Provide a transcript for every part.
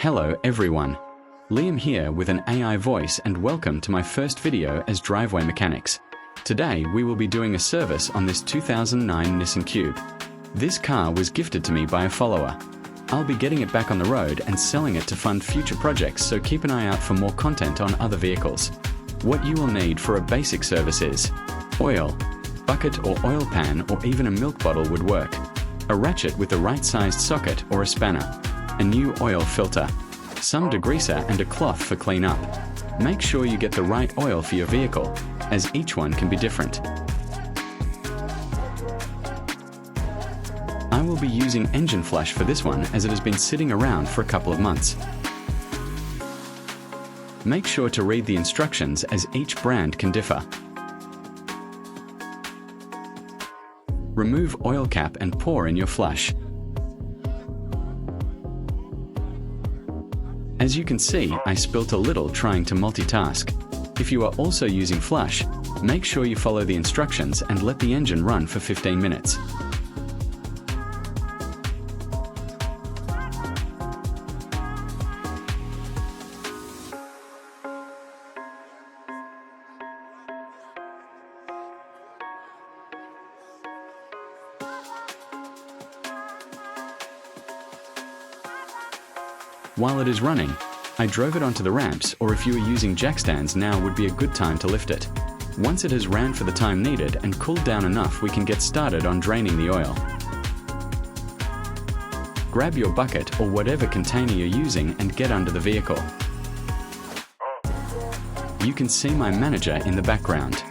Hello everyone, Liam here with an AI voice and welcome to my first video as Driveway Mechanics. Today we will be doing a service on this 2009 Nissan Cube. This car was gifted to me by a follower. I'll be getting it back on the road and selling it to fund future projects, so keep an eye out for more content on other vehicles. What you will need for a basic service is oil, bucket or oil pan or even a milk bottle would work, a ratchet with the right sized socket or a spanner, a new oil filter, some degreaser and a cloth for cleanup. Make sure you get the right oil for your vehicle, as each one can be different. I will be using Engine Flush for this one as it has been sitting around for a couple of months. Make sure to read the instructions as each brand can differ. Remove oil cap and pour in your flush. As you can see, I spilt a little trying to multitask. If you are also using flush, make sure you follow the instructions and let the engine run for 15 minutes. While it is running, I drove it onto the ramps, or if you are using jack stands, now would be a good time to lift it. Once it has ran for the time needed and cooled down enough, we can get started on draining the oil. Grab your bucket or whatever container you're using and get under the vehicle. You can see my manager in the background.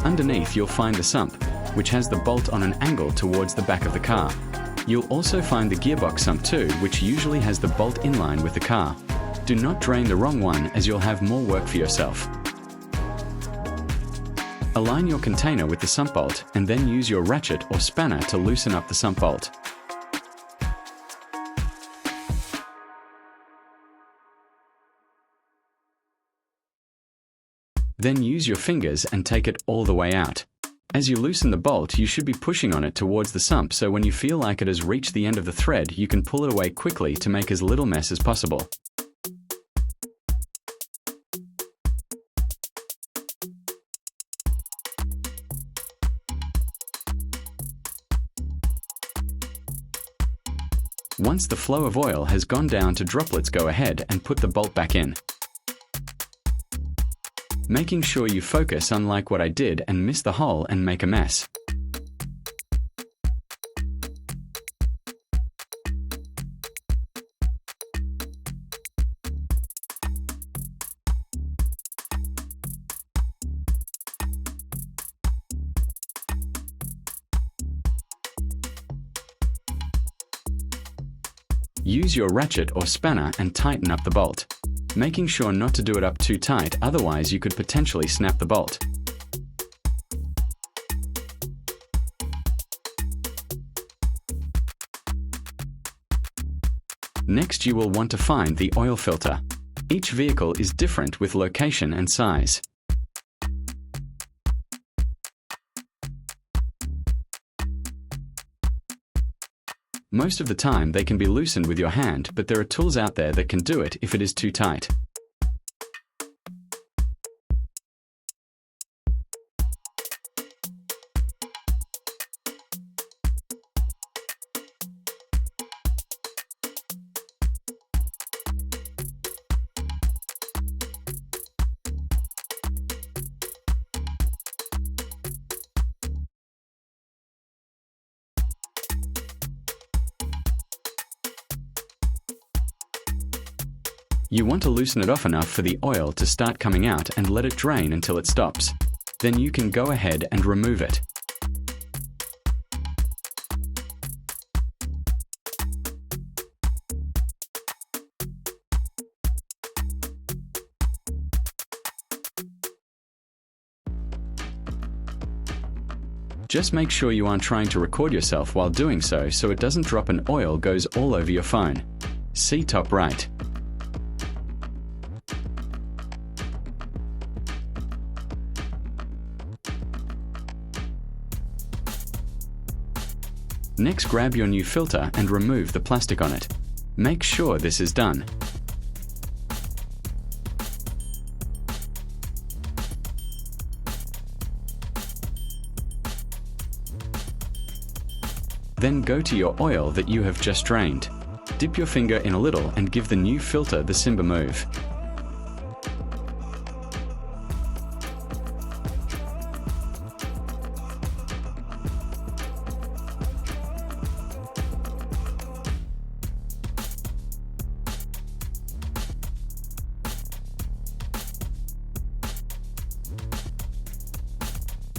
Underneath you'll find the sump, which has the bolt on an angle towards the back of the car. You'll also find the gearbox sump too, which usually has the bolt in line with the car. Do not drain the wrong one, as you'll have more work for yourself. Align your container with the sump bolt and then use your ratchet or spanner to loosen up the sump bolt. Then use your fingers and take it all the way out. As you loosen the bolt, you should be pushing on it towards the sump, so when you feel like it has reached the end of the thread, you can pull it away quickly to make as little mess as possible. Once the flow of oil has gone down to droplets, go ahead and put the bolt back in. Making sure you focus, unlike what I did and miss the hole and make a mess. Use your ratchet or spanner and tighten up the bolt, making sure not to do it up too tight, otherwise you could potentially snap the bolt. Next, you will want to find the oil filter. Each vehicle is different with location and size. Most of the time they can be loosened with your hand, but there are tools out there that can do it if it is too tight. You want to loosen it off enough for the oil to start coming out and let it drain until it stops. Then you can go ahead and remove it. Just make sure you aren't trying to record yourself while doing so it doesn't drop and oil goes all over your phone. See top right. Next, grab your new filter and remove the plastic on it. Make sure this is done. Then go to your oil that you have just drained. Dip your finger in a little and give the new filter the Simba move.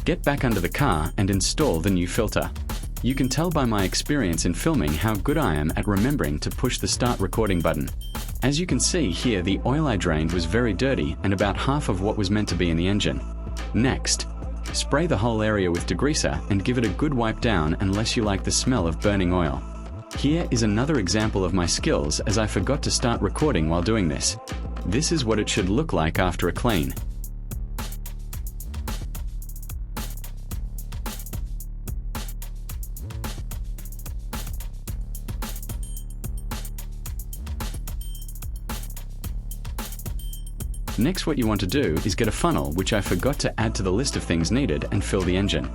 Get back under the car and install the new filter. You can tell by my experience in filming how good I am at remembering to push the start recording button. As you can see here, the oil I drained was very dirty and about half of what was meant to be in the engine. Next, spray the whole area with degreaser and give it a good wipe down unless you like the smell of burning oil. Here is another example of my skills, as I forgot to start recording while doing this. This is what it should look like after a clean. Next, what you want to do is get a funnel, which I forgot to add to the list of things needed, and fill the engine,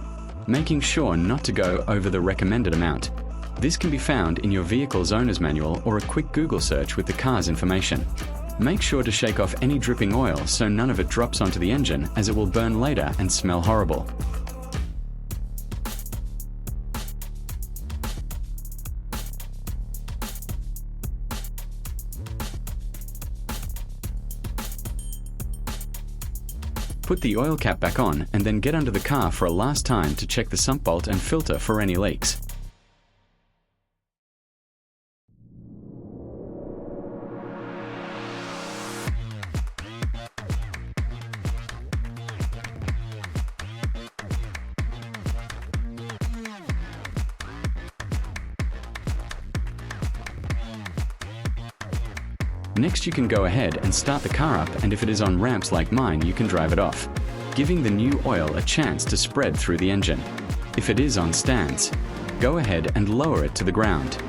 making sure not to go over the recommended amount. This can be found in your vehicle's owner's manual or a quick Google search with the car's information. Make sure to shake off any dripping oil so none of it drops onto the engine, as it will burn later and smell horrible. Put the oil cap back on and then get under the car for a last time to check the sump bolt and filter for any leaks. Next, you can go ahead and start the car up, and if it is on ramps like mine, you can drive it off, giving the new oil a chance to spread through the engine. If it is on stands, go ahead and lower it to the ground.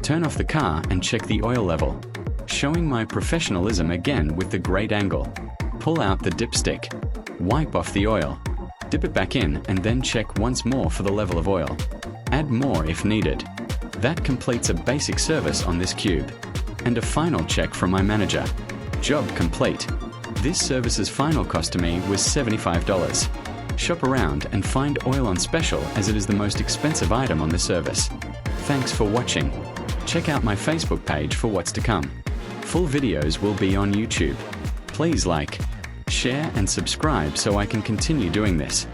Turn off the car and check the oil level, showing my professionalism again with the great angle. Pull out the dipstick, wipe off the oil, dip it back in, and then check once more for the level of oil. Add more if needed. That completes a basic service on this cube. And a final check from my manager. Job complete. This service's final cost to me was $75. Shop around and find oil on special, as it is the most expensive item on the service. Thanks for watching. Check out my Facebook page for what's to come. Full videos will be on YouTube. Please like, share and subscribe so I can continue doing this.